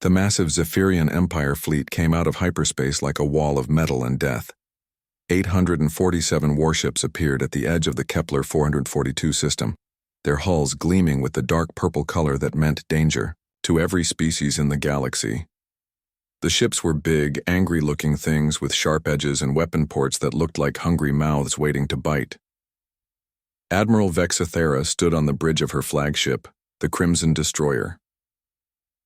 The massive Zephyrian Empire fleet came out of hyperspace like a wall of metal and death. 847 warships appeared at the edge of the Kepler 442 system, their hulls gleaming with the dark purple color that meant danger to every species in the galaxy. The ships were big, angry-looking things with sharp edges and weapon ports that looked like hungry mouths waiting to bite. Admiral Vexithera stood on the bridge of her flagship, the Crimson Destroyer.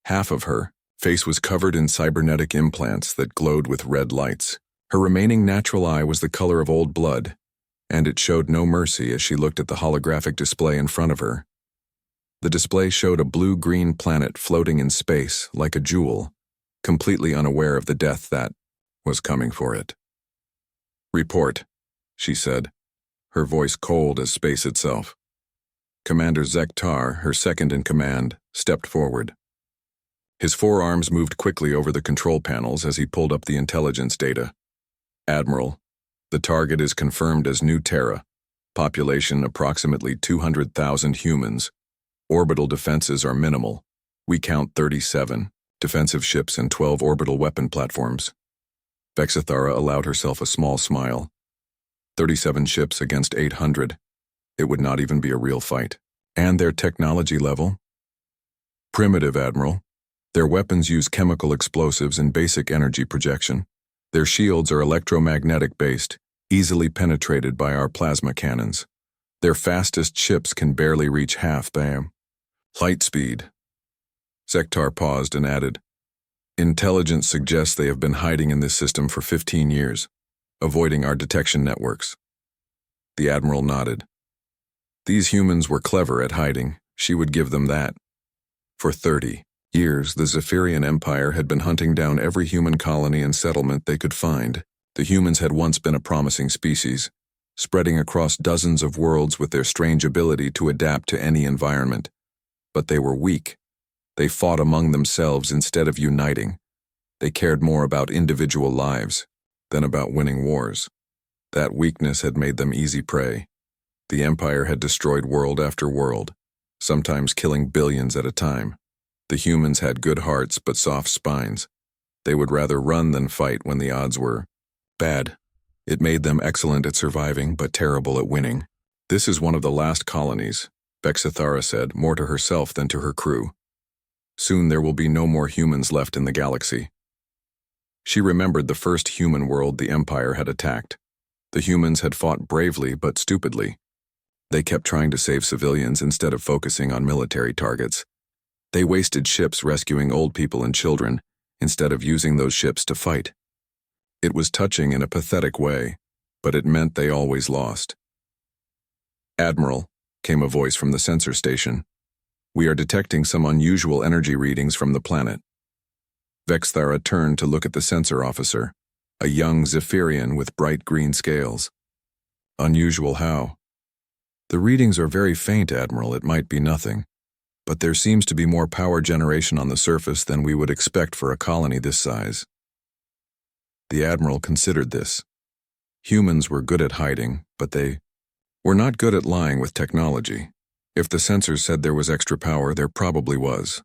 Half of her face was covered in cybernetic implants that glowed with red lights. Her remaining natural eye was the color of old blood, and it showed no mercy as she looked at the holographic display in front of her. The display showed a blue-green planet floating in space like a jewel, completely unaware of the death that was coming for it. "Report," she said, her voice cold as space itself. Commander Zektar, her second-in-command, stepped forward. His forearms moved quickly over the control panels as he pulled up the intelligence data. "Admiral, the target is confirmed as New Terra, population approximately 200,000 humans. Orbital defenses are minimal. We count 37 defensive ships and 12 orbital weapon platforms." Vexithara allowed herself a small smile. 37 ships against 800. It would not even be a real fight. And their technology level? "Primitive, Admiral. Their weapons use chemical explosives and basic energy projection. Their shields are electromagnetic-based, easily penetrated by our plasma cannons. Their fastest ships can barely reach half the light speed." Zektar paused and added, "Intelligence suggests they have been hiding in this system for 15 years, avoiding our detection networks." The Admiral nodded. These humans were clever at hiding, she would give them that. For 30 years, the Zephyrian Empire had been hunting down every human colony and settlement they could find. The humans had once been a promising species, spreading across dozens of worlds with their strange ability to adapt to any environment. But they were weak. They fought among themselves instead of uniting. They cared more about individual lives than about winning wars. That weakness had made them easy prey. The Empire had destroyed world after world, sometimes killing billions at a time. The humans had good hearts but soft spines. They would rather run than fight when the odds were bad. It made them excellent at surviving but terrible at winning. "This is one of the last colonies," Vexithara said, more to herself than to her crew. "Soon there will be no more humans left in the galaxy." She remembered the first human world the Empire had attacked. The humans had fought bravely but stupidly. They kept trying to save civilians instead of focusing on military targets. They wasted ships rescuing old people and children instead of using those ships to fight. It was touching in a pathetic way, but it meant they always lost. "Admiral," came a voice from the sensor station. "We are detecting some unusual energy readings from the planet." Vexithara turned to look at the sensor officer, a young Zephyrian with bright green scales. "Unusual how?" "The readings are very faint, Admiral. It might be nothing. But there seems to be more power generation on the surface than we would expect for a colony this size." The Admiral considered this. Humans were good at hiding, but they were not good at lying with technology. If the sensors said there was extra power, there probably was.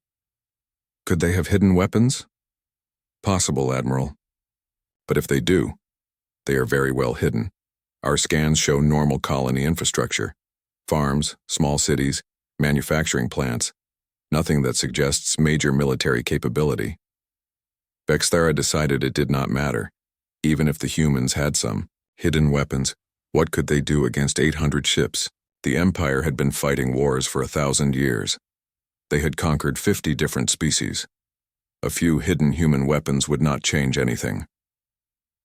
Could they have hidden weapons? Possible, Admiral. But if they do, they are very well hidden. Our scans show normal colony infrastructure. Farms, small cities, manufacturing plants, nothing that suggests major military capability. Vexithara decided it did not matter. Even if the humans had some hidden weapons, what could they do against 800 ships? The Empire had been fighting wars for 1,000 years. They had conquered 50 different species. A few hidden human weapons would not change anything.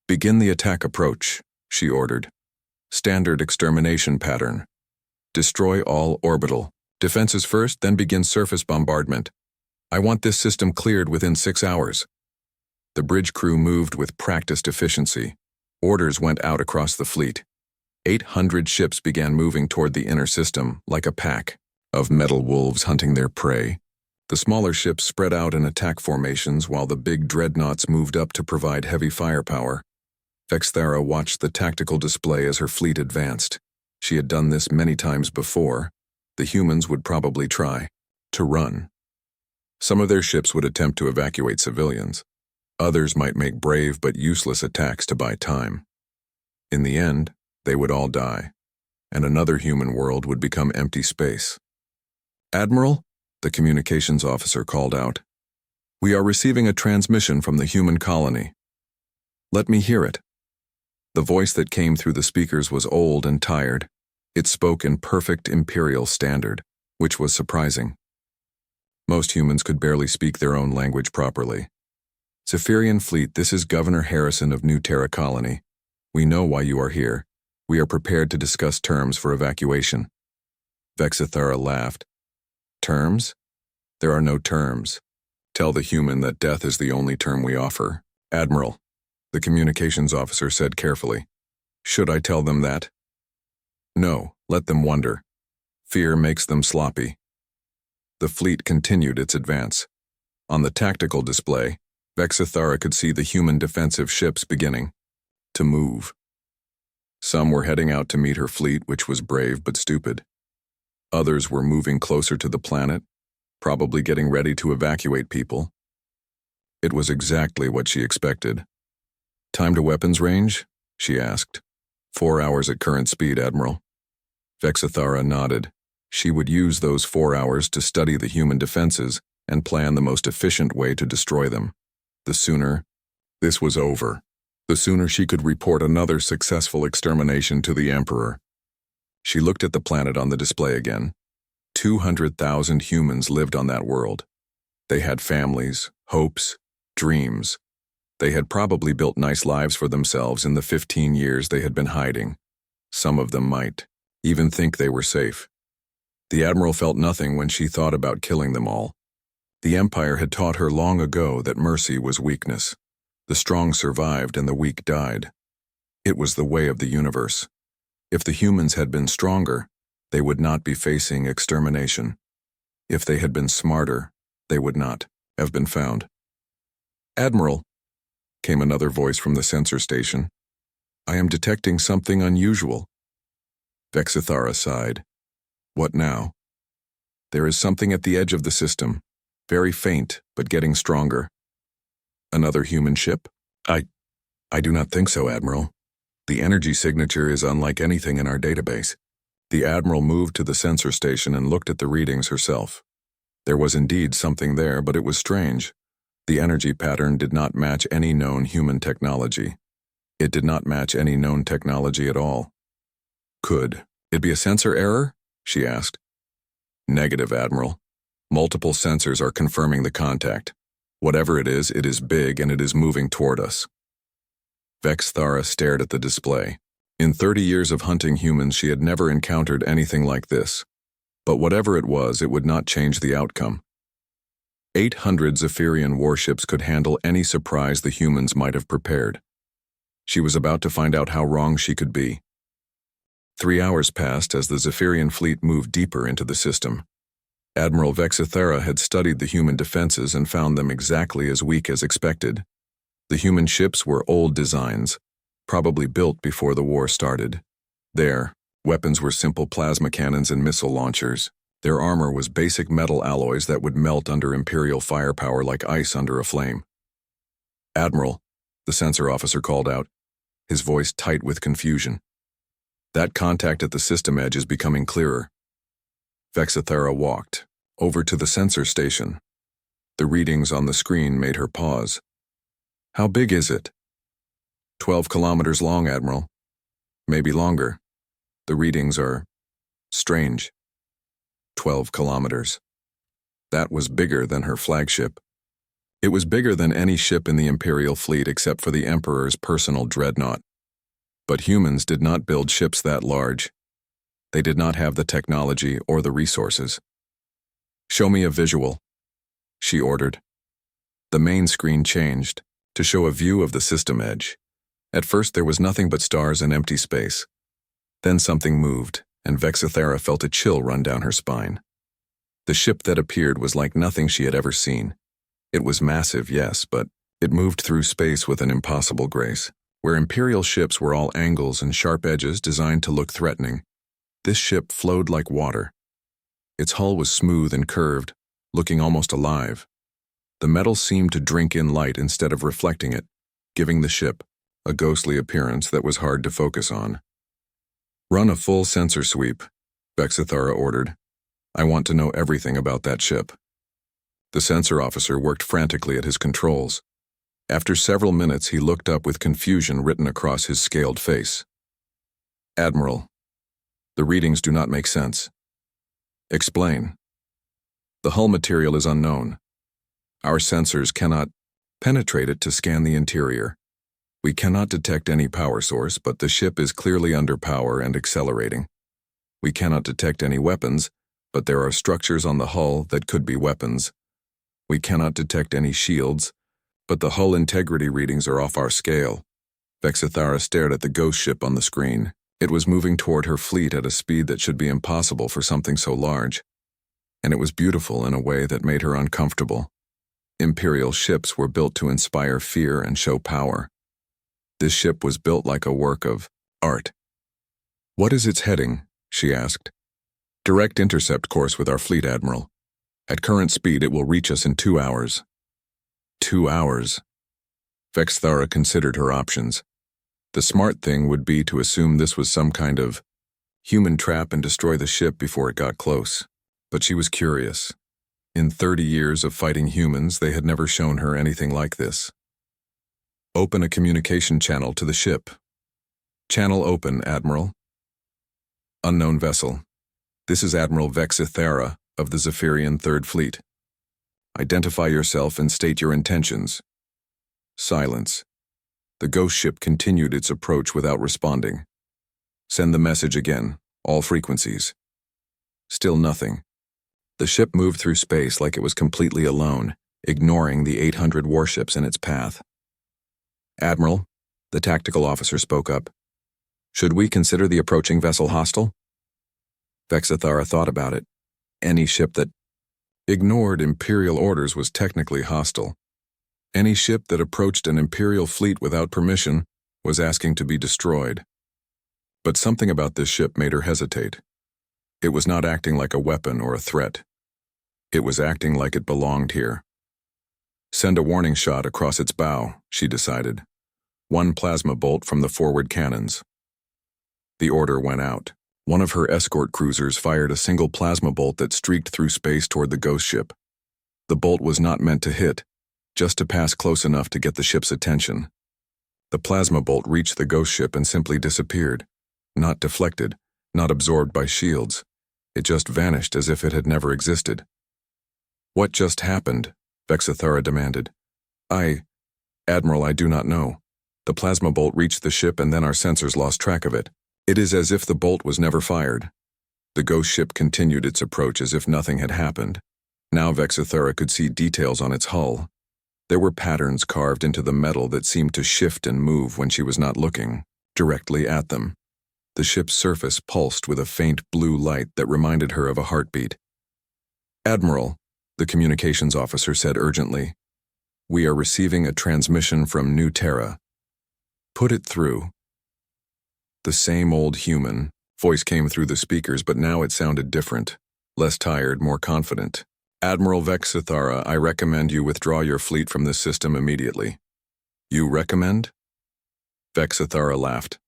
"Begin the attack approach," she ordered. "Standard extermination pattern. Destroy all orbital defenses first, then begin surface bombardment. I want this system cleared within 6 hours." The bridge crew moved with practiced efficiency. Orders went out across the fleet. 800 ships began moving toward the inner system like a pack of metal wolves hunting their prey. The smaller ships spread out in attack formations while the big dreadnoughts moved up to provide heavy firepower. Vexithara watched the tactical display as her fleet advanced. She had done this many times before. The humans would probably try to run. Some of their ships would attempt to evacuate civilians. Others might make brave but useless attacks to buy time. In the end, they would all die, and another human world would become empty space. "Admiral," the communications officer called out, "we are receiving a transmission from the human colony." "Let me hear it." The voice that came through the speakers was old and tired. It spoke in perfect Imperial standard, which was surprising. Most humans could barely speak their own language properly. "Zephyrian Fleet, this is Governor Harrison of New Terra Colony. We know why you are here. We are prepared to discuss terms for evacuation." Vexithara laughed. "Terms? There are no terms. Tell the human that death is the only term we offer." "Admiral," the communications officer said carefully. "Should I tell them that?" "No, let them wonder. Fear makes them sloppy." The fleet continued its advance. On the tactical display, Vexithara could see the human defensive ships beginning to move. Some were heading out to meet her fleet, which was brave but stupid. Others were moving closer to the planet, probably getting ready to evacuate people. It was exactly what she expected. "Time to weapons range?" she asked. 4 hours at current speed, Admiral." Vexithara nodded. She would use those 4 hours to study the human defenses and plan the most efficient way to destroy them. The sooner this was over, the sooner she could report another successful extermination to the Emperor. She looked at the planet on the display again. 200,000 humans lived on that world. They had families, hopes, dreams. They had probably built nice lives for themselves in the 15 years they had been hiding. Some of them might even think they were safe. The Admiral felt nothing when she thought about killing them all. The Empire had taught her long ago that mercy was weakness. The strong survived and the weak died. It was the way of the universe. If the humans had been stronger, they would not be facing extermination. If they had been smarter, they would not have been found. "Admiral," came another voice from the sensor station. "I am detecting something unusual." Vexithara sighed. "What now?" "There is something at the edge of the system. Very faint, but getting stronger." "Another human ship?" I do not think so, Admiral. The energy signature is unlike anything in our database." The Admiral moved to the sensor station and looked at the readings herself. There was indeed something there, but it was strange. The energy pattern did not match any known human technology. It did not match any known technology at all. "Could it be a sensor error?" she asked. "Negative, Admiral. Multiple sensors are confirming the contact. Whatever it is big and it is moving toward us." Vexithara stared at the display. In 30 years of hunting humans, she had never encountered anything like this. But whatever it would not change the outcome. 800 Zephyrian warships could handle any surprise the humans might have prepared. She was about to find out how wrong she could be. 3 hours passed as the Zephyrian fleet moved deeper into the system. Admiral Vexithara had studied the human defenses and found them exactly as weak as expected. The human ships were old designs, probably built before the war started. Their weapons were simple plasma cannons and missile launchers. Their armor was basic metal alloys that would melt under Imperial firepower like ice under a flame. "Admiral," the sensor officer called out, his voice tight with confusion. "That contact at the system edge is becoming clearer." Vexithara walked over to the sensor station. The readings on the screen made her pause. "How big is it?" 12 kilometers long, Admiral. Maybe longer. The readings are strange. 12 kilometers. That was bigger than her flagship. It was bigger than any ship in the Imperial fleet except for the Emperor's personal dreadnought. But humans did not build ships that large. They did not have the technology or the resources. "Show me a visual," she ordered. The main screen changed to show a view of the system edge. At first there was nothing but stars and empty space. Then something moved, and Vexithara felt a chill run down her spine. The ship that appeared was like nothing she had ever seen. It was massive, yes, but it moved through space with an impossible grace. Where Imperial ships were all angles and sharp edges designed to look threatening, this ship flowed like water. Its hull was smooth and curved, looking almost alive. The metal seemed to drink in light instead of reflecting it, giving the ship a ghostly appearance that was hard to focus on. "Run a full sensor sweep," Vexithara ordered. "I want to know everything about that ship." The sensor officer worked frantically at his controls. After several minutes, he looked up with confusion written across his scaled face. "Admiral, the readings do not make sense." "Explain." "The hull material is unknown. Our sensors cannot penetrate it to scan the interior. We cannot detect any power source, but the ship is clearly under power and accelerating. We cannot detect any weapons, but there are structures on the hull that could be weapons. We cannot detect any shields, but the hull integrity readings are off our scale." Vexithara stared at the ghost ship on the screen. It was moving toward her fleet at a speed that should be impossible for something so large, and it was beautiful in a way that made her uncomfortable. Imperial ships were built to inspire fear and show power. This ship was built like a work of art. "What is its heading?" she asked. "Direct intercept course with our fleet, Admiral. At current speed, it will reach us in 2 hours. 2 hours. Vexthara considered her options. The smart thing would be to assume this was some kind of human trap and destroy the ship before it got close. But she was curious. In 30 years of fighting humans, they had never shown her anything like this. "Open a communication channel to the ship." "Channel open, Admiral." "Unknown vessel. This is Admiral Vexithara of the Zephyrian Third Fleet. Identify yourself and state your intentions." Silence. The ghost ship continued its approach without responding. "Send the message again, all frequencies." Still nothing. The ship moved through space like it was completely alone, ignoring the 800 warships in its path. "Admiral," the tactical officer spoke up, "should we consider the approaching vessel hostile?" Vexithara thought about it. Any ship that ignored Imperial orders was technically hostile. Any ship that approached an Imperial fleet without permission was asking to be destroyed. But something about this ship made her hesitate. It was not acting like a weapon or a threat. It was acting like it belonged here. "Send a warning shot across its bow," she decided. "One plasma bolt from the forward cannons." The order went out. One of her escort cruisers fired a single plasma bolt that streaked through space toward the ghost ship. The bolt was not meant to hit, just to pass close enough to get the ship's attention. The plasma bolt reached the ghost ship and simply disappeared. Not deflected, not absorbed by shields. It just vanished as if it had never existed. "What just happened?" Vexithara demanded. Admiral, I do not know. The plasma bolt reached the ship and then our sensors lost track of it. It is as if the bolt was never fired." The ghost ship continued its approach as if nothing had happened. Now Vexithara could see details on its hull. There were patterns carved into the metal that seemed to shift and move when she was not looking, directly at them. The ship's surface pulsed with a faint blue light that reminded her of a heartbeat. "Admiral," the communications officer said urgently, "we are receiving a transmission from New Terra. Put it through." The same old human voice came through the speakers, but now it sounded different, less tired, more confident. "Admiral Vexithara, I recommend you withdraw your fleet from this system immediately." "You recommend?" Vexithara laughed.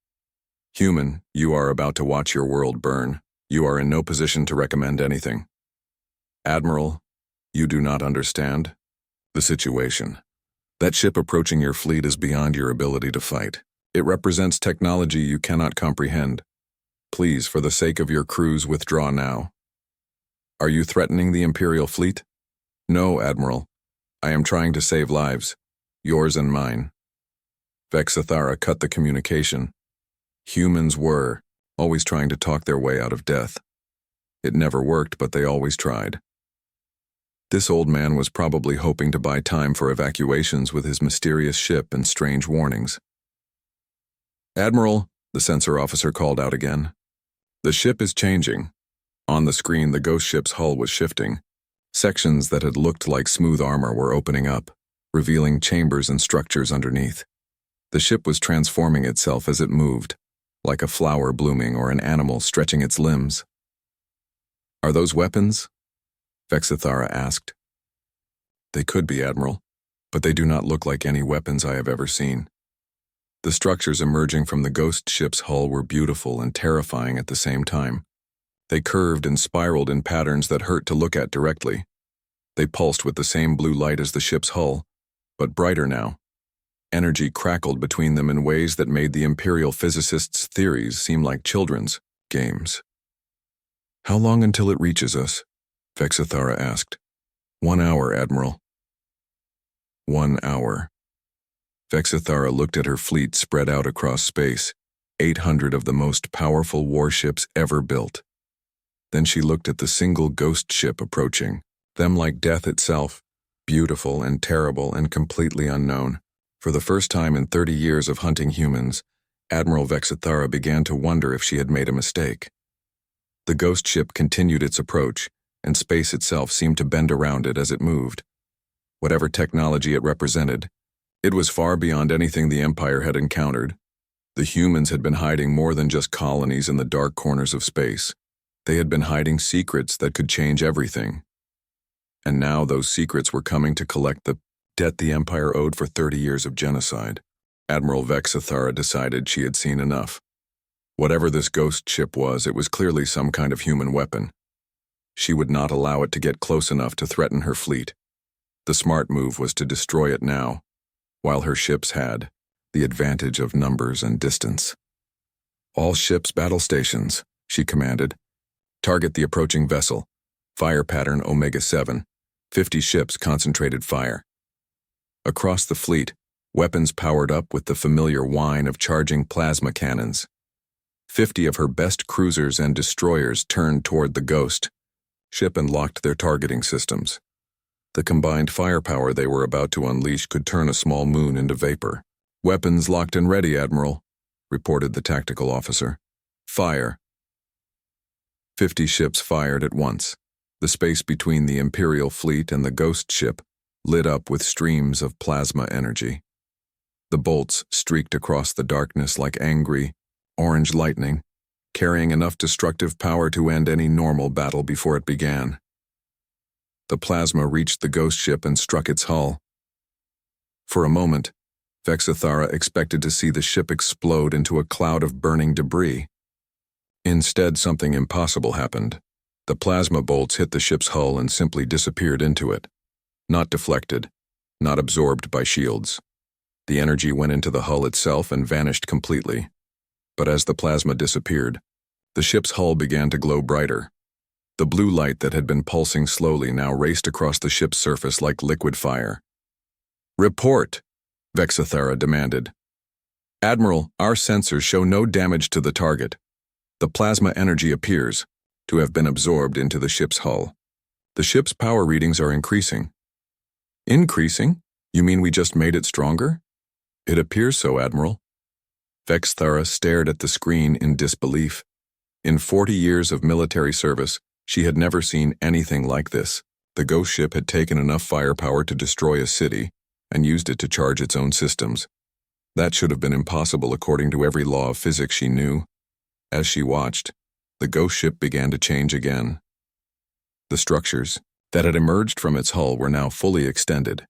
"Human, you are about to watch your world burn. You are in no position to recommend anything." "Admiral, you do not understand the situation. That ship approaching your fleet is beyond your ability to fight. It represents technology you cannot comprehend. Please, for the sake of your crews, withdraw now." "Are you threatening the Imperial fleet?" "No, Admiral. I am trying to save lives, yours and mine." Vexithara cut the communication. Humans were always trying to talk their way out of death. It never worked, but they always tried. This old man was probably hoping to buy time for evacuations with his mysterious ship and strange warnings. "Admiral," the sensor officer called out again. "The ship is changing." On the screen, the ghost ship's hull was shifting. Sections that had looked like smooth armor were opening up, revealing chambers and structures underneath. The ship was transforming itself as it moved, like a flower blooming or an animal stretching its limbs. "Are those weapons?" Vexithara asked. They could be, Admiral, but they do not look like any weapons I have ever seen. The structures emerging from the ghost ship's hull were beautiful and terrifying at the same time. They curved and spiraled in patterns that hurt to look at directly. They pulsed with the same blue light as the ship's hull, but brighter now. Energy crackled between them in ways that made the Imperial physicists' theories seem like children's games. "How long until it reaches us?" Vexithara asked. "1 hour, Admiral." 1 hour. Vexithara looked at her fleet spread out across space, 800 of the most powerful warships ever built. Then she looked at the single ghost ship approaching, them like death itself, beautiful and terrible and completely unknown. For the first time in 30 years of hunting humans, Admiral Vexithara began to wonder if she had made a mistake. The ghost ship continued its approach, and space itself seemed to bend around it as it moved. Whatever technology it represented, it was far beyond anything the Empire had encountered. The humans had been hiding more than just colonies in the dark corners of space. They had been hiding secrets that could change everything. And now those secrets were coming to collect the debt the Empire owed for 30 years of genocide. Admiral Vexithara decided she had seen enough. Whatever this ghost ship was, it was clearly some kind of human weapon. She would not allow it to get close enough to threaten her fleet. The smart move was to destroy it now, while her ships had the advantage of numbers and distance. "All ships battle stations," she commanded. "Target the approaching vessel. Fire pattern Omega-7. 50 ships concentrated fire." Across the fleet, weapons powered up with the familiar whine of charging plasma cannons. 50 of her best cruisers and destroyers turned toward the ghost ship and locked their targeting systems. The combined firepower they were about to unleash could turn a small moon into vapor. "Weapons locked and ready, Admiral," reported the tactical officer. "Fire." 50 ships fired at once. The space between the Imperial fleet and the ghost ship lit up with streams of plasma energy. The bolts streaked across the darkness like angry, orange lightning, carrying enough destructive power to end any normal battle before it began. The plasma reached the ghost ship and struck its hull. For a moment, Vexithara expected to see the ship explode into a cloud of burning debris. Instead, something impossible happened. The plasma bolts hit the ship's hull and simply disappeared into it. Not deflected, not absorbed by shields. The energy went into the hull itself and vanished completely. But as the plasma disappeared, the ship's hull began to glow brighter. The blue light that had been pulsing slowly now raced across the ship's surface like liquid fire. "Report," Vexithara demanded. "Admiral, our sensors show no damage to the target. The plasma energy appears to have been absorbed into the ship's hull. The ship's power readings are increasing." "Increasing? You mean we just made it stronger?" "It appears so, Admiral." Vexithara stared at the screen in disbelief. In 40 years of military service, she had never seen anything like this. The ghost ship had taken enough firepower to destroy a city and used it to charge its own systems. That should have been impossible according to every law of physics she knew. As she watched, the ghost ship began to change again. The structures that had emerged from its hull were now fully extended,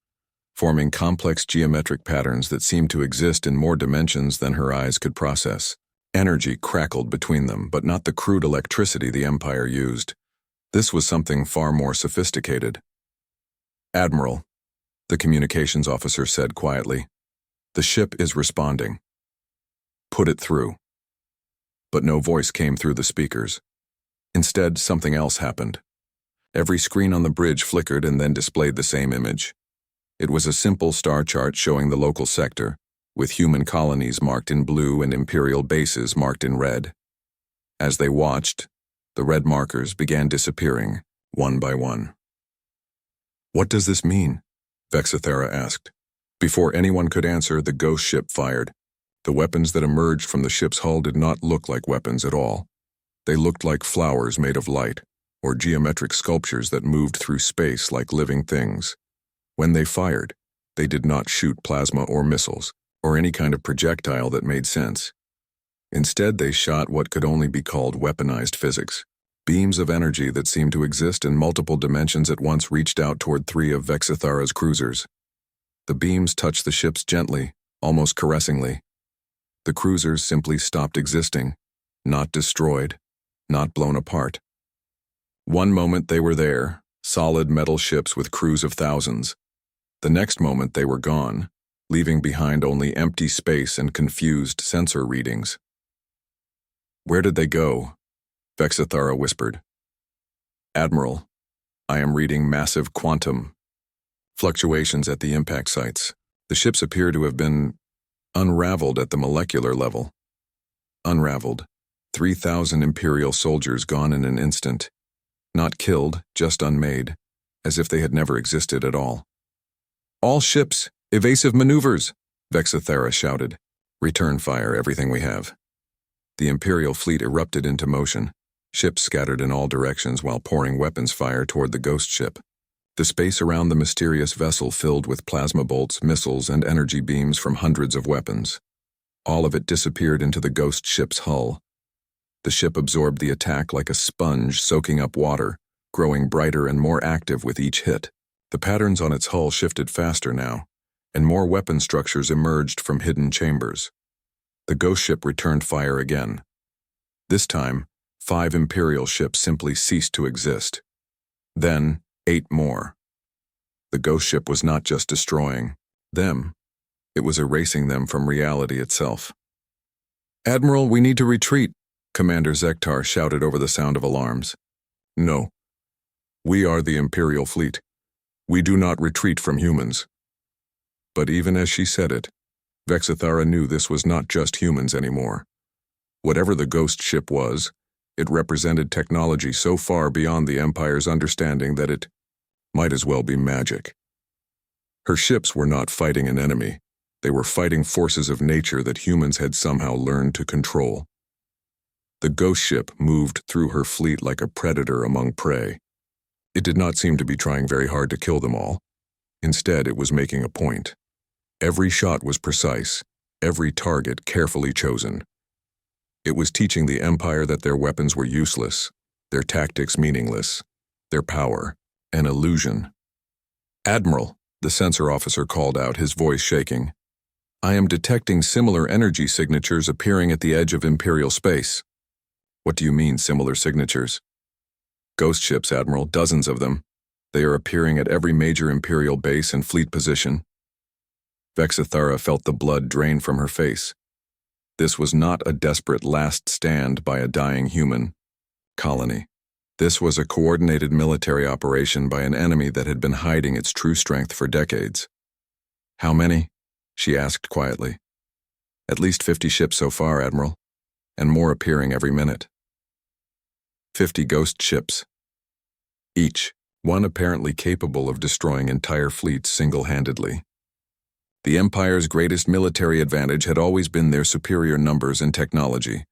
forming complex geometric patterns that seemed to exist in more dimensions than her eyes could process. Energy crackled between them, but not the crude electricity the Empire used. This was something far more sophisticated. "Admiral," the communications officer said quietly, "the ship is responding. Put it through." But no voice came through the speakers. Instead, something else happened. Every screen on the bridge flickered and then displayed the same image. It was a simple star chart showing the local sector, with human colonies marked in blue and Imperial bases marked in red. As they watched, the red markers began disappearing, one by one. "What does this mean?" Vexithara asked. Before anyone could answer, the ghost ship fired. The weapons that emerged from the ship's hull did not look like weapons at all. They looked like flowers made of light, or geometric sculptures that moved through space like living things. When they fired, they did not shoot plasma or missiles, or any kind of projectile that made sense. Instead, they shot what could only be called weaponized physics. Beams of energy that seemed to exist in multiple dimensions at once reached out toward three of Vexithara's cruisers. The beams touched the ships gently, almost caressingly. The cruisers simply stopped existing, not destroyed, not blown apart. One moment they were there, solid metal ships with crews of thousands. The next moment they were gone, leaving behind only empty space and confused sensor readings. "Where did they go?" Vexithara whispered. "Admiral, I am reading massive quantum fluctuations at the impact sites. The ships appear to have been unraveled at the molecular level." Unraveled. 3,000 Imperial soldiers gone in an instant. Not killed, just unmade, as if they had never existed at all. "All ships, evasive maneuvers!" Vexithara shouted. "Return fire everything we have." The Imperial fleet erupted into motion. Ships scattered in all directions while pouring weapons fire toward the ghost ship. The space around the mysterious vessel filled with plasma bolts, missiles, and energy beams from hundreds of weapons. All of it disappeared into the ghost ship's hull. The ship absorbed the attack like a sponge soaking up water, growing brighter and more active with each hit. The patterns on its hull shifted faster now, and more weapon structures emerged from hidden chambers. The ghost ship returned fire again. This time, 5 Imperial ships simply ceased to exist. Then, 8 more. The ghost ship was not just destroying them, it was erasing them from reality itself. "Admiral, we need to retreat," Commander Zektar shouted over the sound of alarms. "No. We are the Imperial fleet. We do not retreat from humans." But even as she said it, Vexithara knew this was not just humans anymore. Whatever the ghost ship was, it represented technology so far beyond the Empire's understanding that it might as well be magic. Her ships were not fighting an enemy. They were fighting forces of nature that humans had somehow learned to control. The ghost ship moved through her fleet like a predator among prey. It did not seem to be trying very hard to kill them all. Instead, it was making a point. Every shot was precise, every target carefully chosen. It was teaching the Empire that their weapons were useless, their tactics meaningless, their power an illusion. "Admiral," the sensor officer called out, his voice shaking. "I am detecting similar energy signatures appearing at the edge of Imperial space." "What do you mean, similar signatures?" "Ghost ships, Admiral, dozens of them. They are appearing at every major Imperial base and fleet position." Vexithara felt the blood drain from her face. This was not a desperate last stand by a dying human colony. This was a coordinated military operation by an enemy that had been hiding its true strength for decades. "How many?" she asked quietly. "At least 50 ships so far, Admiral, and more appearing every minute." 50 ghost ships. Each, one apparently capable of destroying entire fleets single-handedly. The Empire's greatest military advantage had always been their superior numbers and technology.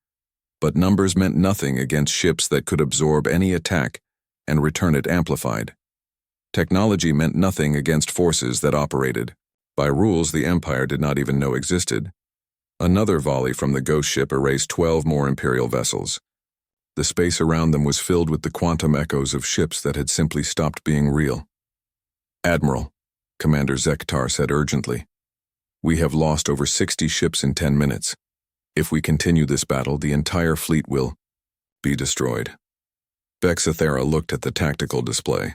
But numbers meant nothing against ships that could absorb any attack and return it amplified. Technology meant nothing against forces that operated by rules the Empire did not even know existed. Another volley from the ghost ship erased 12 more Imperial vessels. The space around them was filled with the quantum echoes of ships that had simply stopped being real. "Admiral," Commander Zektar said urgently, "we have lost over 60 ships in 10 minutes. If we continue this battle, the entire fleet will be destroyed." Vexithara looked at the tactical display.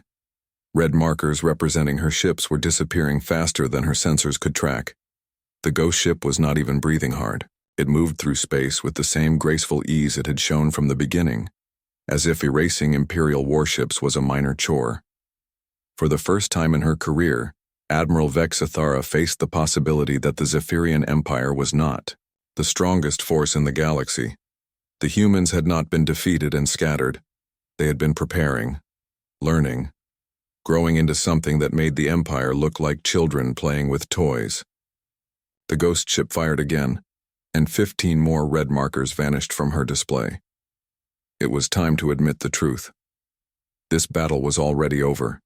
Red markers representing her ships were disappearing faster than her sensors could track. The ghost ship was not even breathing hard. It moved through space with the same graceful ease it had shown from the beginning, as if erasing Imperial warships was a minor chore. For the first time in her career, Admiral Vexithara faced the possibility that the Zephyrian Empire was not the strongest force in the galaxy. The humans had not been defeated and scattered. They had been preparing, learning, growing into something that made the Empire look like children playing with toys. The ghost ship fired again, and 15 more red markers vanished from her display. It was time to admit the truth. This battle was already over.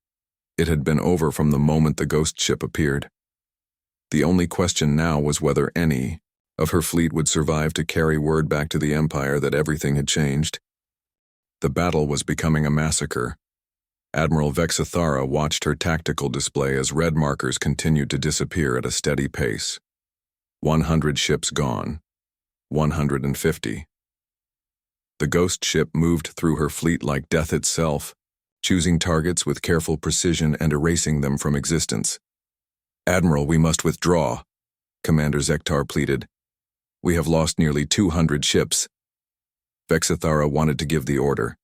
It had been over from the moment the ghost ship appeared. The only question now was whether any of her fleet would survive to carry word back to the Empire that everything had changed. The battle was becoming a massacre. Admiral Vexithara watched her tactical display as red markers continued to disappear at a steady pace. 100 ships gone. 150. The ghost ship moved through her fleet like death itself, choosing targets with careful precision and erasing them from existence. "Admiral, we must withdraw," Commander Zektar pleaded. "We have lost nearly 200 ships." Vexithara wanted to give the order.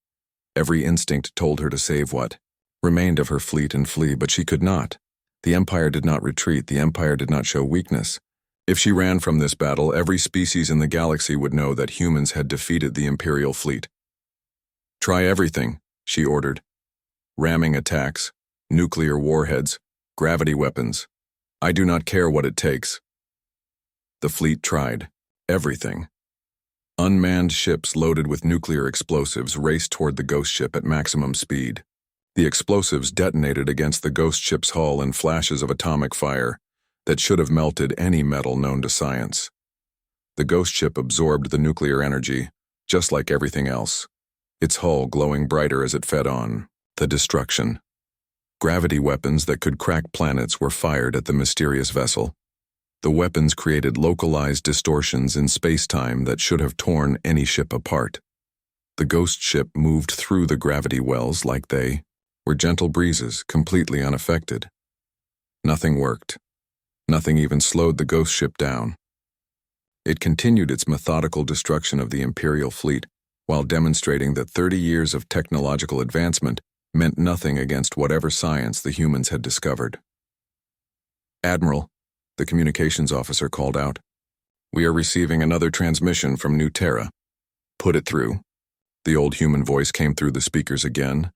Every instinct told her to save what remained of her fleet and flee, but she could not. The Empire did not retreat. The Empire did not show weakness. If she ran from this battle, every species in the galaxy would know that humans had defeated the Imperial fleet. "Try everything," she ordered. "Ramming attacks, nuclear warheads, gravity weapons. I do not care what it takes." The fleet tried everything. Unmanned ships loaded with nuclear explosives raced toward the ghost ship at maximum speed. The explosives detonated against the ghost ship's hull in flashes of atomic fire that should have melted any metal known to science. The ghost ship absorbed the nuclear energy, just like everything else, its hull glowing brighter as it fed on the destruction. Gravity weapons that could crack planets were fired at the mysterious vessel. The weapons created localized distortions in space-time that should have torn any ship apart. The ghost ship moved through the gravity wells like they were gentle breezes, completely unaffected. Nothing worked. Nothing even slowed the ghost ship down. It continued its methodical destruction of the Imperial fleet while demonstrating that 30 years of technological advancement meant nothing against whatever science the humans had discovered. "Admiral," the communications officer called out, "we are receiving another transmission from New Terra." "Put it through." The old human voice came through the speakers again,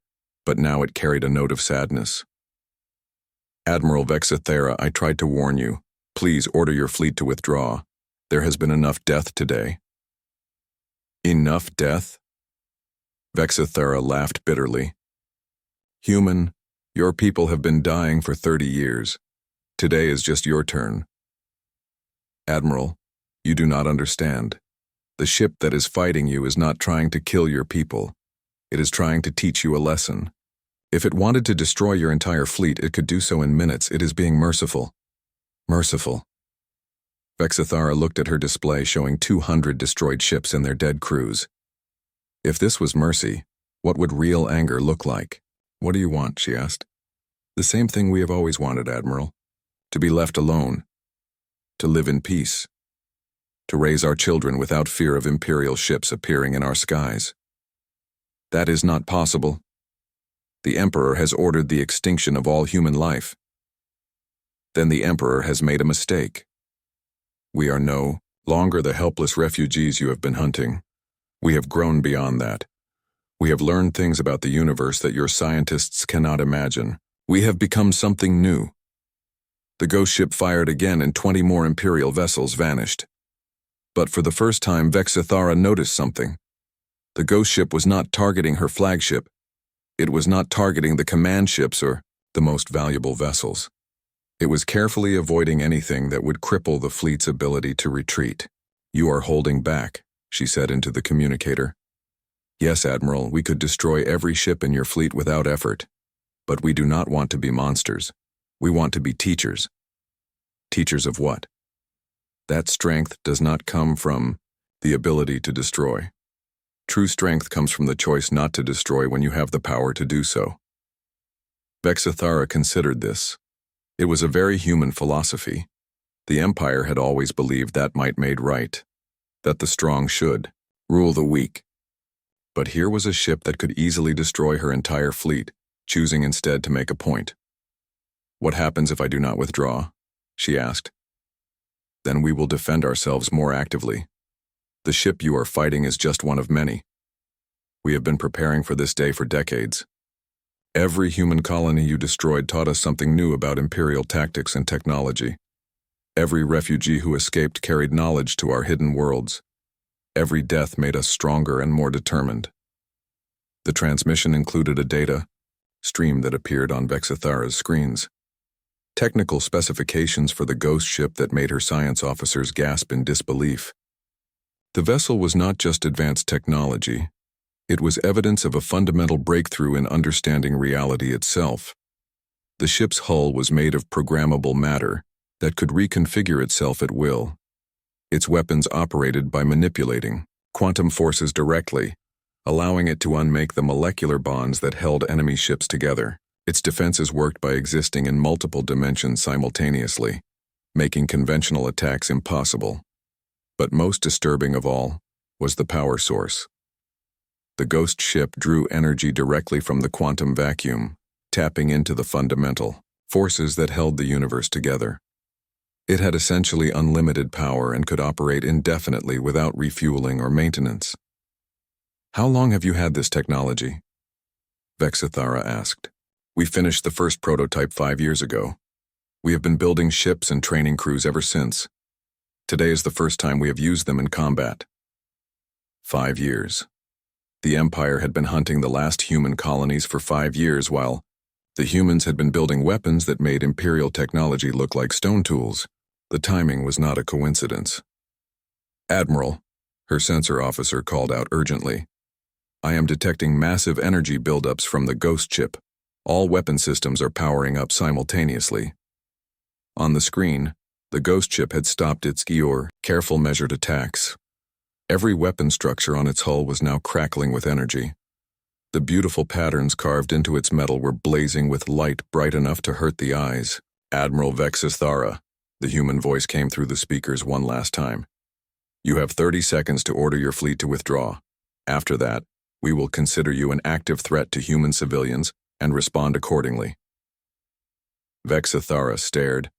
but now it carried a note of sadness. "Admiral Vexithara, I tried to warn you. Please order your fleet to withdraw. There has been enough death today." "Enough death?" Vexithara laughed bitterly. "Human, your people have been dying for 30 years. Today is just your turn." "Admiral, you do not understand. The ship that is fighting you is not trying to kill your people. It is trying to teach you a lesson. If it wanted to destroy your entire fleet, it could do so in minutes. It is being merciful." "Merciful." Vexithara looked at her display showing 200 destroyed ships and their dead crews. If this was mercy, what would real anger look like? "What do you want?" she asked. "The same thing we have always wanted, Admiral. To be left alone. To live in peace. To raise our children without fear of Imperial ships appearing in our skies." "That is not possible. The Emperor has ordered the extinction of all human life." "Then the Emperor has made a mistake. We are no longer the helpless refugees you have been hunting. We have grown beyond that. We have learned things about the universe that your scientists cannot imagine. We have become something new." The ghost ship fired again and 20 more Imperial vessels vanished. But for the first time, Vexithara noticed something. The ghost ship was not targeting her flagship. It was not targeting the command ships or the most valuable vessels. It was carefully avoiding anything that would cripple the fleet's ability to retreat. "You are holding back," she said into the communicator. "Yes, Admiral, we could destroy every ship in your fleet without effort. But we do not want to be monsters. We want to be teachers." "Teachers of what?" "That strength does not come from the ability to destroy. True strength comes from the choice not to destroy when you have the power to do so." Vexithara considered this. It was a very human philosophy. The Empire had always believed that might made right, that the strong should rule the weak. But here was a ship that could easily destroy her entire fleet, choosing instead to make a point. "What happens if I do not withdraw?" she asked. "Then we will defend ourselves more actively. The ship you are fighting is just one of many. We have been preparing for this day for decades. Every human colony you destroyed taught us something new about Imperial tactics and technology. Every refugee who escaped carried knowledge to our hidden worlds. Every death made us stronger and more determined." The transmission included a data stream that appeared on Vexithara's screens. Technical specifications for the ghost ship that made her science officers gasp in disbelief. The vessel was not just advanced technology. It was evidence of a fundamental breakthrough in understanding reality itself. The ship's hull was made of programmable matter that could reconfigure itself at will. Its weapons operated by manipulating quantum forces directly, allowing it to unmake the molecular bonds that held enemy ships together. Its defenses worked by existing in multiple dimensions simultaneously, making conventional attacks impossible. But most disturbing of all was the power source. The ghost ship drew energy directly from the quantum vacuum, tapping into the fundamental forces that held the universe together. It had essentially unlimited power and could operate indefinitely without refueling or maintenance. "How long have you had this technology?" Vexithara asked. "We finished the first prototype 5 years ago. We have been building ships and training crews ever since. Today is the first time we have used them in combat." 5 years. The Empire had been hunting the last human colonies for 5 years while the humans had been building weapons that made Imperial technology look like stone tools. The timing was not a coincidence. "Admiral," her sensor officer called out urgently, "I am detecting massive energy buildups from the ghost ship. All weapon systems are powering up simultaneously." On the screen, the ghost ship had stopped its careful measured attacks. Every weapon structure on its hull was now crackling with energy. The beautiful patterns carved into its metal were blazing with light bright enough to hurt the eyes. "Admiral Vexithara," the human voice came through the speakers one last time. "You have 30 seconds to order your fleet to withdraw. After that, we will consider you an active threat to human civilians and respond accordingly." Vexithara stared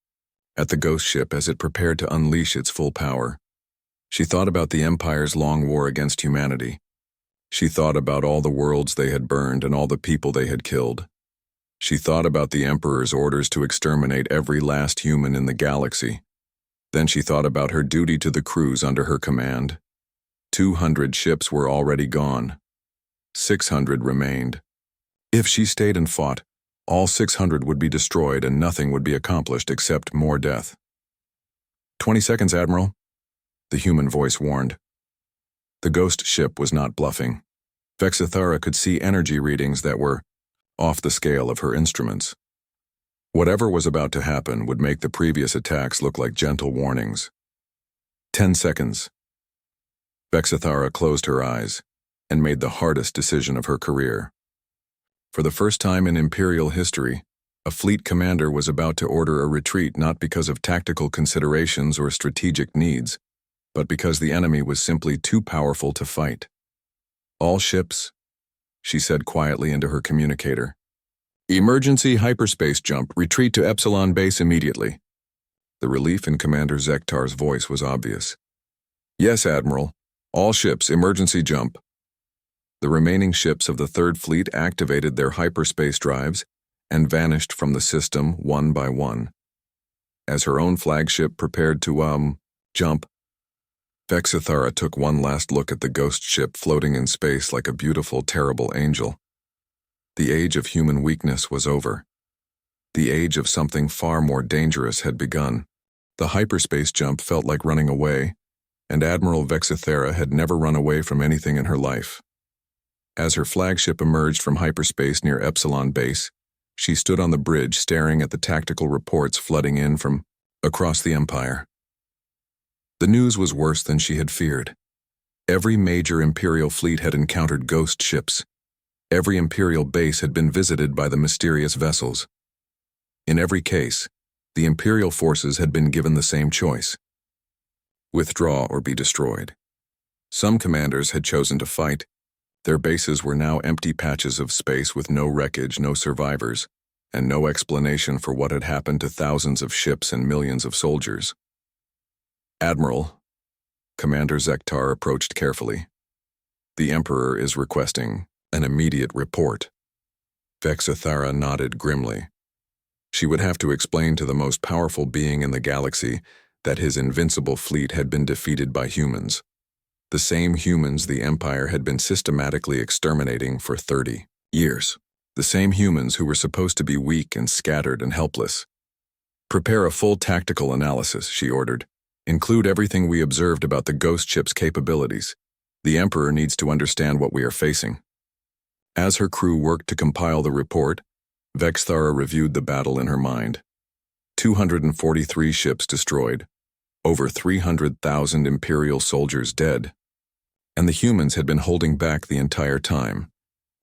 at the ghost ship as it prepared to unleash its full power. She thought about the Empire's long war against humanity. She thought about all the worlds they had burned and all the people they had killed. She thought about the Emperor's orders to exterminate every last human in the galaxy. Then she thought about her duty to the crews under her command. 200 ships were already gone. 600 remained. If she stayed and fought, all 600 would be destroyed and nothing would be accomplished except more death. 20 seconds, Admiral," the human voice warned. The ghost ship was not bluffing. Vexithara could see energy readings that were off the scale of her instruments. Whatever was about to happen would make the previous attacks look like gentle warnings. 10 seconds. Vexithara closed her eyes and made the hardest decision of her career. For the first time in Imperial history, a fleet commander was about to order a retreat not because of tactical considerations or strategic needs, but because the enemy was simply too powerful to fight. "All ships," she said quietly into her communicator. "Emergency hyperspace jump, retreat to Epsilon base immediately." The relief in Commander Zektar's voice was obvious. "Yes, Admiral. All ships, emergency jump." The remaining ships of the Third Fleet activated their hyperspace drives and vanished from the system one by one. As her own flagship prepared to, jump, Vexithara took one last look at the ghost ship floating in space like a beautiful, terrible angel. The age of human weakness was over. The age of something far more dangerous had begun. The hyperspace jump felt like running away, and Admiral Vexithara had never run away from anything in her life. As her flagship emerged from hyperspace near Epsilon base, she stood on the bridge staring at the tactical reports flooding in from across the Empire. The news was worse than she had feared. Every major Imperial fleet had encountered ghost ships. Every Imperial base had been visited by the mysterious vessels. In every case, the Imperial forces had been given the same choice: withdraw or be destroyed. Some commanders had chosen to fight. Their bases were now empty patches of space with no wreckage, no survivors, and no explanation for what had happened to thousands of ships and millions of soldiers. "Admiral," Commander Zektar approached carefully. "The Emperor is requesting an immediate report." Vexithara nodded grimly. She would have to explain to the most powerful being in the galaxy that his invincible fleet had been defeated by humans. The same humans the Empire had been systematically exterminating for 30 years. The same humans who were supposed to be weak and scattered and helpless. "Prepare a full tactical analysis," she ordered. "Include everything we observed about the ghost ship's capabilities. The Emperor needs to understand what we are facing." As her crew worked to compile the report, Vexthara reviewed the battle in her mind. 243 ships destroyed, over 300,000 Imperial soldiers dead. And the humans had been holding back the entire time.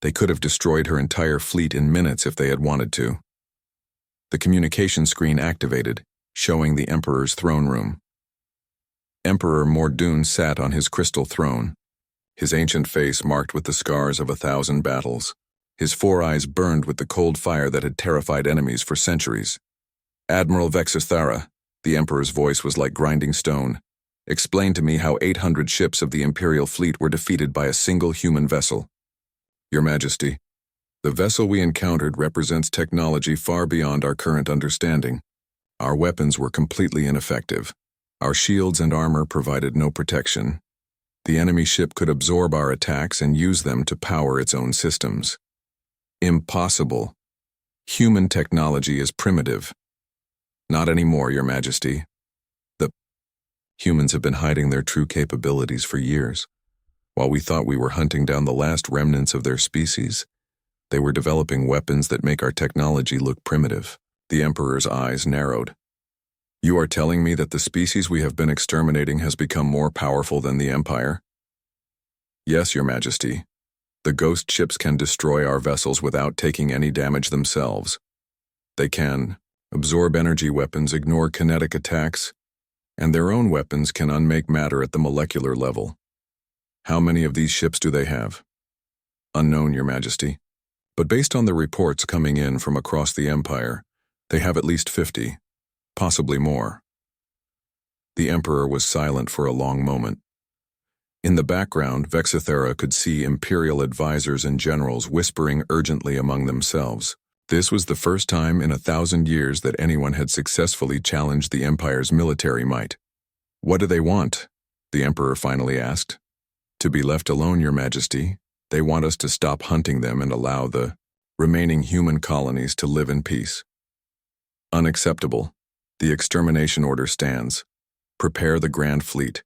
They could have destroyed her entire fleet in minutes if they had wanted to. The communication screen activated, showing the Emperor's throne room. Emperor Mordoon sat on his crystal throne, his ancient face marked with the scars of 1,000 battles. His 4 eyes burned with the cold fire that had terrified enemies for centuries. Admiral Vexthara, the Emperor's voice was like grinding stone, explain to me how 800 ships of the Imperial fleet were defeated by a single human vessel. Your Majesty, the vessel we encountered represents technology far beyond our current understanding. Our weapons were completely ineffective. Our shields and armor provided no protection. The enemy ship could absorb our attacks and use them to power its own systems. Impossible. Human technology is primitive. Not anymore, Your Majesty. The humans have been hiding their true capabilities for years. While we thought we were hunting down the last remnants of their species, they were developing weapons that make our technology look primitive. The Emperor's eyes narrowed. You are telling me that the species we have been exterminating has become more powerful than the Empire? Yes, Your Majesty. The ghost ships can destroy our vessels without taking any damage themselves. They can absorb energy weapons, ignore kinetic attacks, and their own weapons can unmake matter at the molecular level. How many of these ships do they have? Unknown, Your Majesty. But based on the reports coming in from across the Empire, they have at least 50. Possibly more. The Emperor was silent for a long moment. In the background, Vexthara could see Imperial advisors and generals whispering urgently among themselves. This was the first time in 1,000 years that anyone had successfully challenged the Empire's military might. What do they want? The Emperor finally asked. To be left alone, Your Majesty. They want us to stop hunting them and allow the remaining human colonies to live in peace. Unacceptable. The extermination order stands. Prepare the Grand Fleet.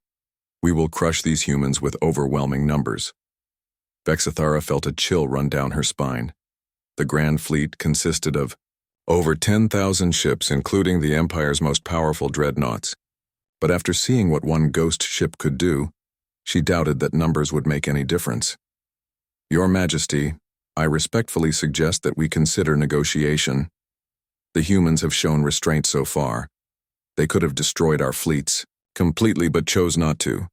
We will crush these humans with overwhelming numbers. Vexthara felt a chill run down her spine. The Grand Fleet consisted of over 10,000 ships, including the Empire's most powerful dreadnoughts. But after seeing what one ghost ship could do, she doubted that numbers would make any difference. Your Majesty, I respectfully suggest that we consider negotiation. The humans have shown restraint so far. They could have destroyed our fleets completely but chose not to.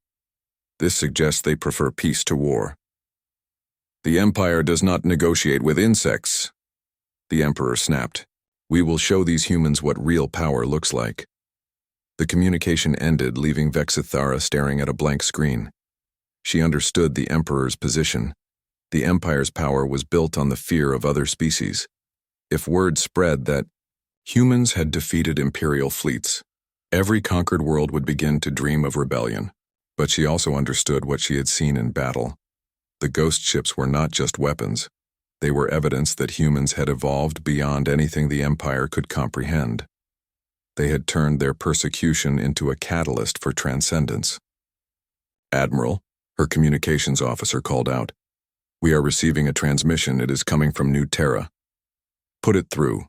This suggests they prefer peace to war. The Empire does not negotiate with insects. The Emperor snapped. We will show these humans what real power looks like. The communication ended, leaving Vexthara staring at a blank screen. She understood the Emperor's position. The Empire's power was built on the fear of other species. If word spread that humans had defeated Imperial fleets, every conquered world would begin to dream of rebellion. But she also understood what she had seen in battle. The ghost ships were not just weapons. They were evidence that humans had evolved beyond anything the Empire could comprehend. They had turned their persecution into a catalyst for transcendence. Admiral, her communications officer called out. We are receiving a transmission. It is coming from New Terra. Put it through.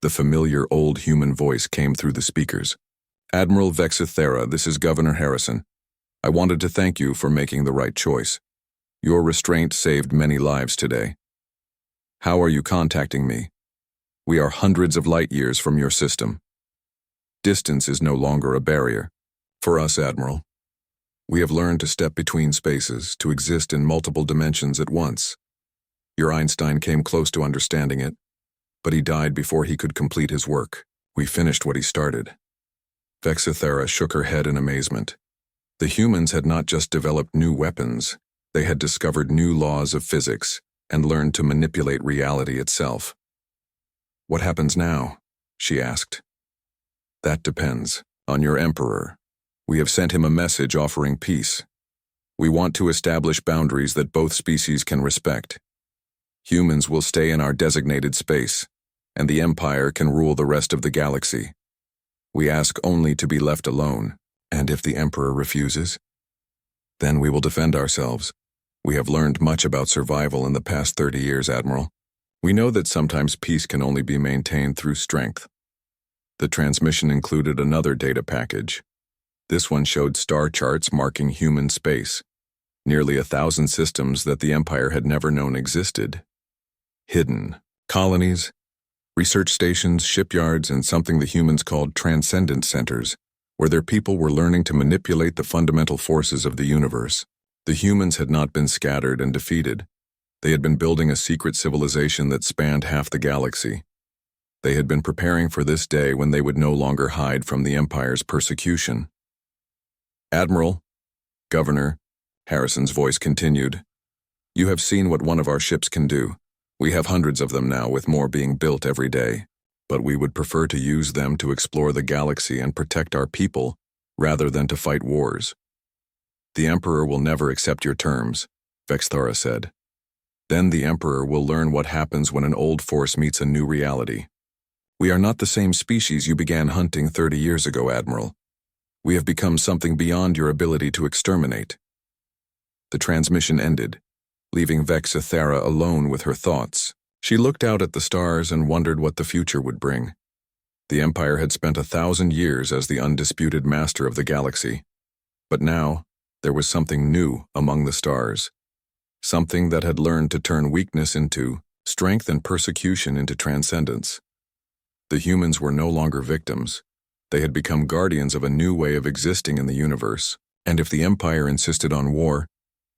The familiar old human voice came through the speakers. Admiral Vexthara, this is Governor Harrison. I wanted to thank you for making the right choice. Your restraint saved many lives today. How are you contacting me? We are hundreds of light years from your system. Distance is no longer a barrier. For us, Admiral. We have learned to step between spaces, to exist in multiple dimensions at once. Your Einstein came close to understanding it, but he died before he could complete his work. We finished what he started. Vexthara shook her head in amazement. The humans had not just developed new weapons, they had discovered new laws of physics and learned to manipulate reality itself. What happens now? She asked. That depends on your Emperor. We have sent him a message offering peace. We want to establish boundaries that both species can respect. Humans will stay in our designated space, and the Empire can rule the rest of the galaxy. We ask only to be left alone, and if the Emperor refuses, then we will defend ourselves. We have learned much about survival in the past 30 years, Admiral. We know that sometimes peace can only be maintained through strength. The transmission included another data package. This one showed star charts marking human space, nearly 1,000 systems that the Empire had never known existed. Hidden colonies, research stations, shipyards, and something the humans called transcendent centers, where their people were learning to manipulate the fundamental forces of the universe. The humans had not been scattered and defeated. They had been building a secret civilization that spanned half the galaxy. They had been preparing for this day when they would no longer hide from the Empire's persecution. Admiral, Governor, Harrison's voice continued, you have seen what one of our ships can do. We have hundreds of them now, with more being built every day. But we would prefer to use them to explore the galaxy and protect our people, rather than to fight wars. The Emperor will never accept your terms, Vexthara said. Then the Emperor will learn what happens when an old force meets a new reality. We are not the same species you began hunting 30 years ago, Admiral. We have become something beyond your ability to exterminate. The transmission ended, leaving Vexthara alone with her thoughts. She looked out at the stars and wondered what the future would bring. The Empire had spent 1,000 years as the undisputed master of the galaxy. But now, there was something new among the stars. Something that had learned to turn weakness into strength and persecution into transcendence. The humans were no longer victims. They had become guardians of a new way of existing in the universe, and if the Empire insisted on war,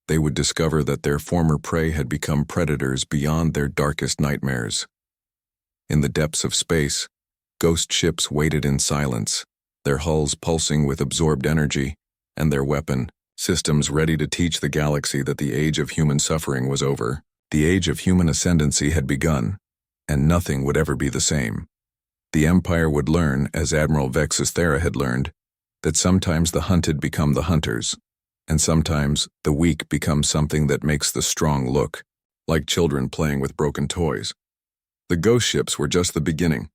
they would discover that their former prey had become predators beyond their darkest nightmares. In the depths of space, ghost ships waited in silence, their hulls pulsing with absorbed energy, and their weapon systems ready to teach the galaxy that the age of human suffering was over. The age of human ascendancy had begun, and nothing would ever be the same. The Empire would learn, as Admiral Vexthara had learned, that sometimes the hunted become the hunters, and sometimes the weak become something that makes the strong look, like children playing with broken toys. The ghost ships were just the beginning.